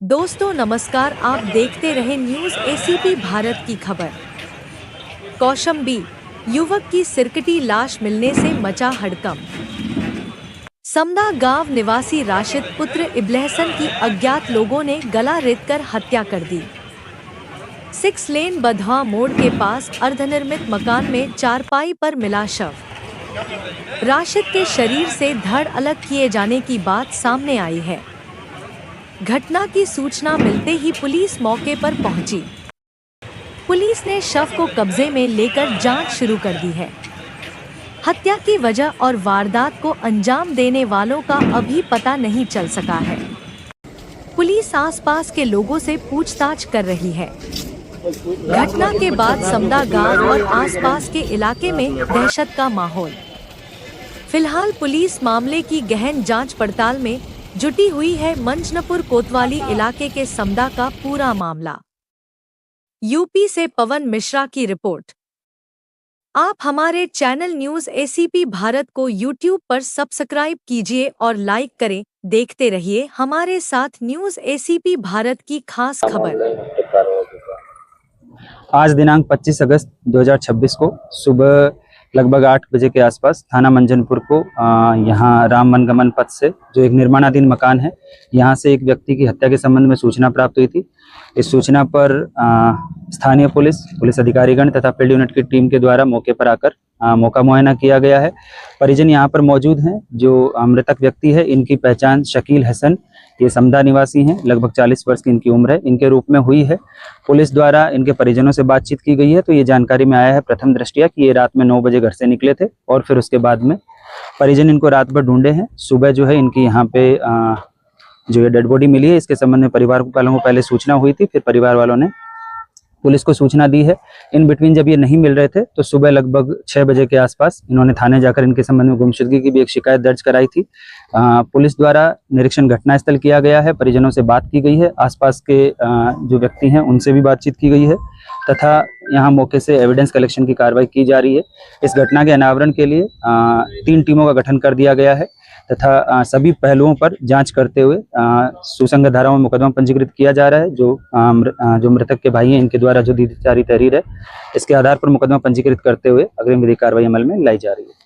दोस्तों नमस्कार, आप देखते रहे न्यूज़ एसीपी भारत की खबर। कौशाम्बी युवक की सिरकटी लाश मिलने से मचा हड़कंप। समदा गांव निवासी राशिद पुत्र इब्लहसन की अज्ञात लोगों ने गला रेतकर हत्या कर दी। 6 लेन बधवा मोड़ के पास अर्धनिर्मित मकान में चारपाई पर मिला शव। राशिद के शरीर से धड़ अलग किए जाने की बात सामने आई है। घटना की सूचना मिलते ही पुलिस मौके पर पहुंची। पुलिस ने शव को कब्जे में लेकर जांच शुरू कर दी है। हत्या की वजह और वारदात को अंजाम देने वालों का अभी पता नहीं चल सका है। पुलिस आसपास के लोगों से पूछताछ कर रही है। घटना के बाद समदा गांव और आसपास के इलाके में दहशत का माहौल। फिलहाल पुलिस मामले की गहन जांच पड़ताल में जुटी हुई है। मंजनपुर कोतवाली इलाके के समदा का पूरा मामला। यूपी से पवन मिश्रा की रिपोर्ट। आप हमारे चैनल न्यूज़ एसीपी भारत को यूट्यूब पर सब्सक्राइब कीजिए और लाइक करें। देखते रहिए हमारे साथ न्यूज़ एसीपी भारत की खास खबर। आज दिनांक 25 अगस्त 2026 को सुबह लगभग 8 बजे के आसपास थाना मंजनपुर को यहाँ राम वनगमन पथ से जो एक निर्माणाधीन मकान है, यहाँ से एक व्यक्ति की हत्या के संबंध में सूचना प्राप्त हुई थी। इस सूचना पर स्थानीय पुलिस अधिकारीगण तथा फील्ड यूनिट की टीम के द्वारा मौके पर आकर मौका मुआयना किया गया है। परिजन यहाँ पर मौजूद हैं। जो मृतक व्यक्ति है, इनकी पहचान शकील हसन, ये समदा निवासी हैं, लगभग 40 वर्ष की इनकी उम्र है, इनके रूप में हुई है। पुलिस द्वारा इनके परिजनों से बातचीत की गई है तो ये जानकारी में आया है प्रथम दृष्टया कि ये रात में 9 बजे घर से निकले थे और फिर उसके बाद में परिजन इनको रात भर ढूंढे हैं। सुबह जो है इनकी यहाँ पे जो ये डेड बॉडी मिली है, इसके संबंध में परिवार वालों को पहले सूचना हुई थी, फिर परिवार वालों ने पुलिस को सूचना दी है। इन बिटवीन जब ये नहीं मिल रहे थे तो सुबह लगभग 6 बजे के आसपास इन्होंने थाने जाकर इनके संबंध में गुमशुदगी की भी एक शिकायत दर्ज कराई थी। पुलिस द्वारा निरीक्षण घटनास्थल किया गया है, परिजनों से बात की गई है, आसपास के जो व्यक्ति हैं उनसे भी बातचीत की गई है तथा यहाँ मौके से एविडेंस कलेक्शन की कार्रवाई की जा रही है। इस घटना के अनावरण के लिए 3 टीमों का गठन कर दिया गया है तथा सभी पहलुओं पर जांच करते हुए सुसंगत धाराओं में मुकदमा पंजीकृत किया जा रहा है। जो मृतक के भाई हैं, इनके द्वारा जो दी जा रही तहरीर है, इसके आधार पर मुकदमा पंजीकृत करते हुए अग्रिम विधिक कार्रवाई अमल में लाई जा रही है।